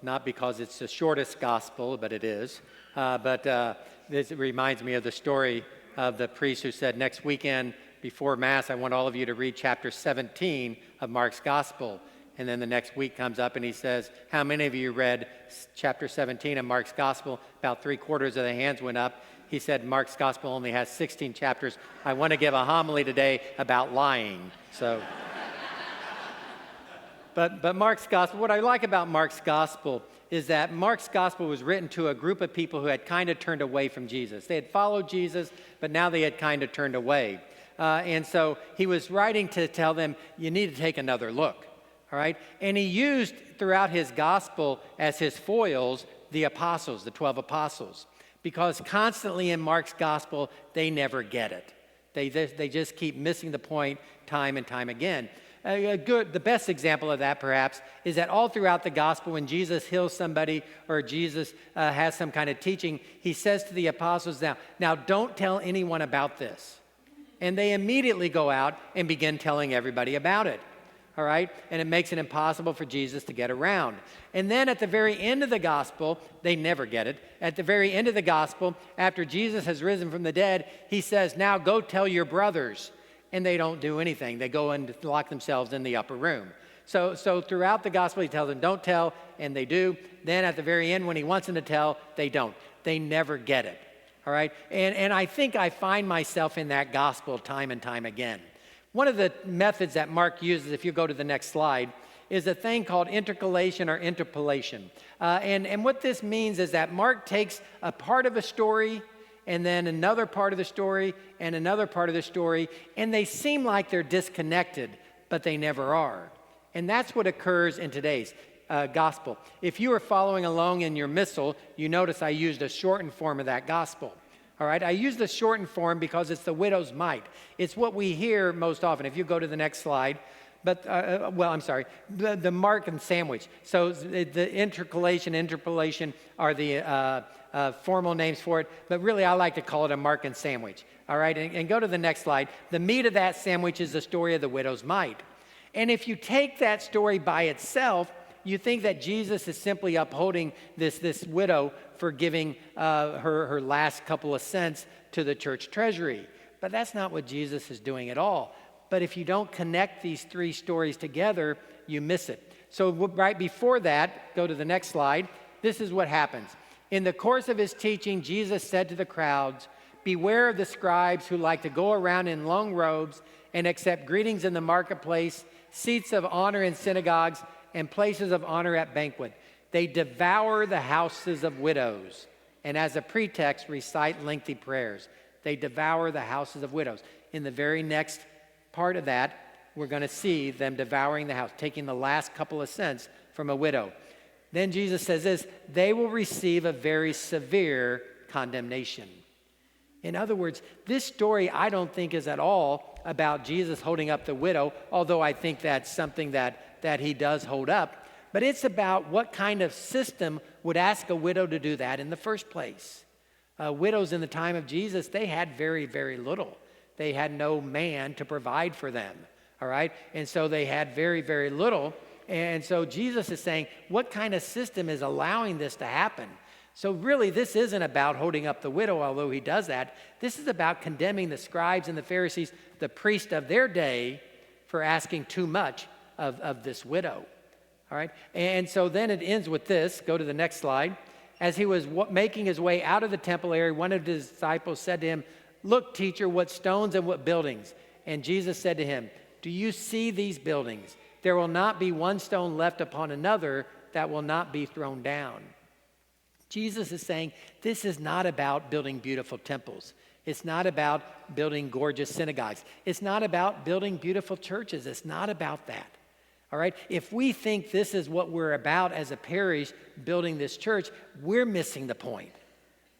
not because it's the shortest gospel, but it is. This reminds me of the story of the priest who said, next weekend before Mass, I want all of you to read chapter 17 of Mark's Gospel. And then the next week comes up and he says, how many of you read chapter 17 of Mark's Gospel? About 3/4 of the hands went up. He said, Mark's Gospel only has 16 chapters. I want to give a homily today about lying. So, but Mark's Gospel, what I like about Mark's Gospel is that Mark's Gospel was written to a group of people who had kind of turned away from Jesus. They had followed Jesus, but now they had kind of turned away. And so he was writing to tell them, you need to take another look. All right? And he used throughout his gospel as his foils the apostles, the 12 apostles, because constantly in Mark's gospel, they never get it. They just keep missing the point time and time again. The best example of that, perhaps, is that all throughout the gospel, when Jesus heals somebody or Jesus has some kind of teaching, he says to the apostles, now don't tell anyone about this. And they immediately go out and begin telling everybody about it. All right? And it makes it impossible for Jesus to get around. And then at the very end of the gospel, they never get it. At the very end of the gospel, after Jesus has risen from the dead, he says, now go tell your brothers. And they don't do anything. They go and lock themselves in the upper room. So throughout the gospel, he tells them, don't tell, and they do. Then at the very end, when he wants them to tell, they don't. They never get it. All right? And I think I find myself in that gospel time and time again. One of the methods that Mark uses, if you go to the next slide, is a thing called intercalation or interpolation. And what this means is that Mark takes a part of a story and then another part of the story and another part of the story, and they seem like they're disconnected, but they never are. And that's what occurs in today's gospel. If you were following along in your missal, you notice I used a shortened form of that gospel. All right, I use the shortened form because it's the widow's mite. It's what we hear most often. If you go to the next slide, the Mark and sandwich. So the interpolation are the formal names for it, but really I like to call it a Mark and sandwich. All right, and go to the next slide. The meat of that sandwich is the story of the widow's mite. And if you take that story by itself, you think that Jesus is simply upholding this widow for giving her last couple of cents to the church treasury. But that's not what Jesus is doing at all. But if you don't connect these three stories together, you miss it. So right before that, go to the next slide, this is what happens. In the course of his teaching, Jesus said to the crowds, beware of the scribes who like to go around in long robes and accept greetings in the marketplace, seats of honor in synagogues, and places of honor at banquet. They devour the houses of widows, and as a pretext recite lengthy prayers. They devour the houses of widows. In the very next part of that, we're going to see them devouring the house, taking the last couple of cents from a widow. Then Jesus says this, they will receive a very severe condemnation. In other words, this story I don't think is at all about Jesus holding up the widow, although I think that's something that he does hold up. But it's about what kind of system would ask a widow to do that in the first place. Widows in the time of Jesus, they had very, very little. They had no man to provide for them, all right? And so they had very, very little. And so Jesus is saying, what kind of system is allowing this to happen? So really, this isn't about holding up the widow, although he does that. This is about condemning the scribes and the Pharisees, the priests of their day, for asking too much of this widow. All right? And so then it ends with this. Go to the next slide. As he was making his way out of the temple area, one of his disciples said to him, look, teacher, what stones and what buildings. And Jesus said to him, do you see these buildings? There will not be one stone left upon another that will not be thrown down. Jesus is saying this is not about building beautiful temples. It's not about building gorgeous synagogues. It's not about building beautiful churches. It's not about that. All right? If we think this is what we're about as a parish, building this church, we're missing the point.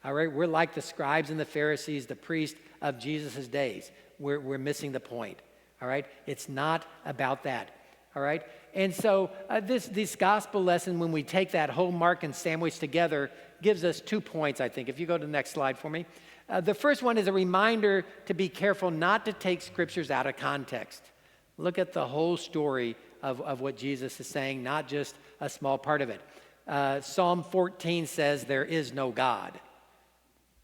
All right? We're like the scribes and the Pharisees, the priests of Jesus' days. We're missing the point. All right? It's not about that. All right? And so this gospel lesson, when we take that whole Mark and sandwich together, gives us 2 points, I think. If you go to the next slide for me. The first one is a reminder to be careful not to take scriptures out of context. Look at the whole story of what Jesus is saying, not just a small part of it. Psalm 14 says there is no God.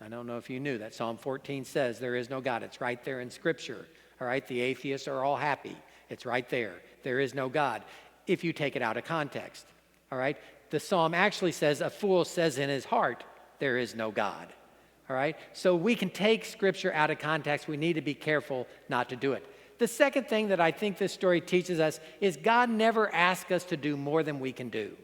I don't know if you knew that. Psalm 14 says there is no God. It's right there in Scripture. All right, the atheists are all happy. It's right there. There is no God. If you take it out of context. All right, the psalm actually says a fool says in his heart there is no God. All right, so we can take Scripture out of context. We need to be careful not to do it. The second thing that I think this story teaches us is God never asks us to do more than we can do.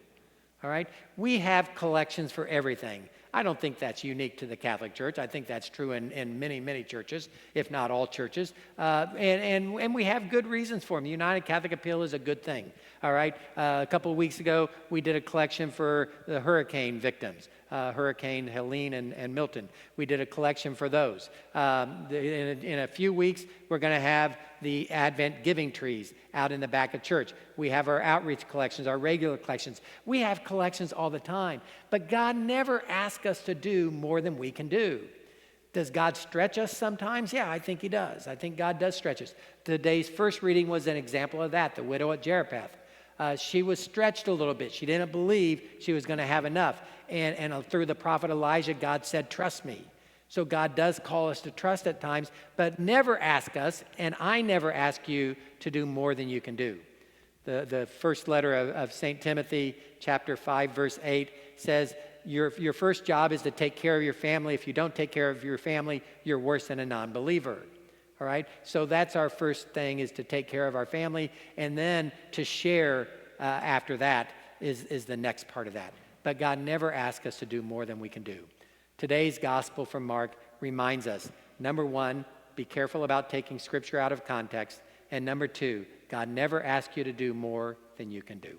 All right, we have collections for everything. I don't think that's unique to the Catholic Church. I think that's true in many, many churches, if not all churches. And we have good reasons for them. The United Catholic Appeal is a good thing. All right. A couple of weeks ago, we did a collection for the hurricane victims, Hurricane Helene and Milton. We did a collection for those. In a few weeks, we're going to have the Advent giving trees out in the back of church. We have our outreach collections, our regular collections. We have collections all the time. But God never asks us to do more than we can do. Does God stretch us sometimes? Yeah, I think he does. I think God does stretch us. Today's first reading was an example of that, the widow at Zarephath. She was stretched a little bit. She didn't believe she was going to have enough. And through the prophet Elijah, God said, trust me. So God does call us to trust at times, but never ask us, and I never ask you to do more than you can do. The first letter of St. Timothy, chapter 5, verse 8, says, your first job is to take care of your family. If you don't take care of your family, you're worse than a non-believer. All right? So that's our first thing, is to take care of our family, and then to share after that is the next part of that. But God never asks us to do more than we can do. Today's gospel from Mark reminds us, number one, be careful about taking Scripture out of context. And number two, God never asks you to do more than you can do.